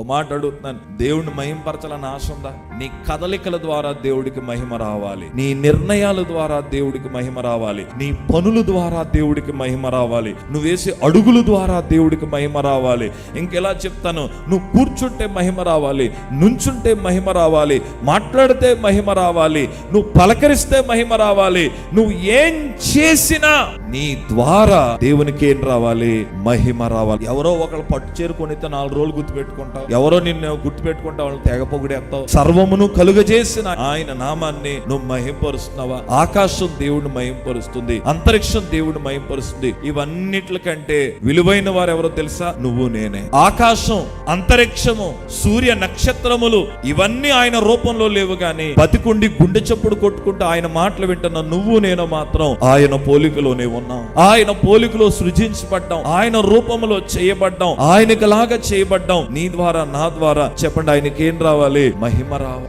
మాట అడుగుతున్నాను, దేవుడిని మహిమపరచాలని ఆశ ఉందా? నీ కదలికల ద్వారా దేవుడికి మహిమ రావాలి, నీ నిర్ణయాల ద్వారా దేవుడికి మహిమ రావాలి, నీ పనుల ద్వారా దేవుడికి మహిమ రావాలి, నువ్వు వేసే అడుగుల ద్వారా దేవుడికి మహిమ రావాలి. ఇంకెలా చెప్తాను, నువ్వు కూర్చుంటే మహిమ రావాలి, నుంచుంటే మహిమ రావాలి, మాట్లాడితే మహిమ రావాలి, నువ్వు పలకరిస్తే మహిమ రావాలి. నువ్వు ఏం చేసినా నీ ద్వారా దేవునికి ఏం రావాలి? మహిమ రావాలి. ఎవరో ఒకళ్ళు పట్టు చేరుకొనితే 4 రోజులు గుర్తుపెట్టుకుంటావు, ఎవరో నిన్ను గుర్తుపెట్టుకుంటా వాళ్ళని తెగ పొగిడేస్తావు. సర్వమును కలుగజేసిన ఆయన నామాన్ని నువ్వు మహింపరుస్తున్నావా? ఆకాశం దేవుడిని మహింపరుస్తుంది, అంతరిక్షం దేవుడిని మహింపరుస్తుంది. ఇవన్నిట్లకంటే విలువైన వారు ఎవరో తెలుసా? నువ్వు నేనే. ఆకాశం, అంతరిక్షము, సూర్య నక్షత్రములు ఇవన్నీ ఆయన రూపంలో లేవు గాని బతికుండి గుండె చప్పుడు కొట్టుకుంటూ ఆయన మాటలు వింటున్న నువ్వు నేను మాత్రం ఆయన పోలికలోనే ఉన్నాం. ఆయన పోలికలో సృజించబడ్డాం, ఆయన రూపంలో చేయబడ్డాం, ఆయనకు లాగా చేయబడ్డాం. నీ ద్వారా నా ద్వారా చెప్పండి, ఆయనకి ఏం రావాలి? మహిమ రావాలి.